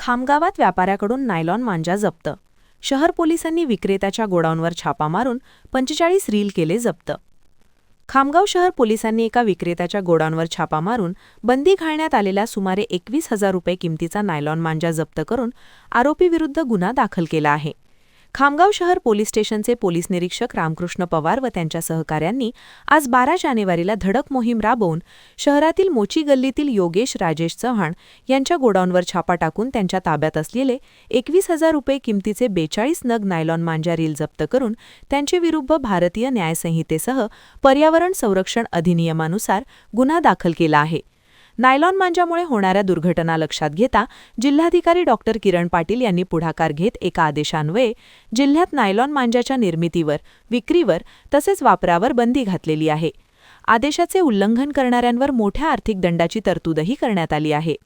खामगावात व्यापाऱ्याकडून nylon मांजा जप्त. शहर पोलिसांनी विक्रेत्याच्या गोडाऊनवर छापा मारून 45 रील केले जप्त. खामगाव शहर पोलिसांनी एका विक्रेत्याच्या गोडाऊनवर छापा मारून बंदी घालण्यात आलेल्या सुमारे 21,000 रुपये किमतीचा नायलॉन मांजा जप्त करून आरोपीविरुद्ध गुन्हा दाखल केला आहे. खामगाव शहर पोलीस स्टेशनचे पोलीस निरीक्षक रामकृष्ण पवार व त्यांच्या सहकाऱ्यांनी आज 12 जानेवारीला धडक मोहीम राबवून शहरातील मोची गल्लीतील योगेश राजेश चव्हाण यांच्या गोडाऊनवर छापा टाकून त्यांच्या ताब्यात असलेले 21,000 रुपये किमतीचे 42 नग नायलॉन मांजा रील जप्त करून त्यांचे विरुद्ध भारतीय न्यायसंहितेसह पर्यावरण संरक्षण अधिनियमानुसार गुन्हा दाखल केला आहे. नायलॉन मांजामुळे होणाऱ्या दुर्घटना लक्षात घेता जिल्हाधिकारी डॉक्टर किरण पाटील यांनी पुढाकार घेत एका आदेशान्वये जिल्ह्यात नायलॉन मांजाच्या निर्मितीवर, विक्रीवर तसेच वापरावर बंदी घातलेली आहे. आदेशाचे उल्लंघन करणाऱ्यांवर मोठ्या आर्थिक दंडाची तरतूदही करण्यात आली आहे.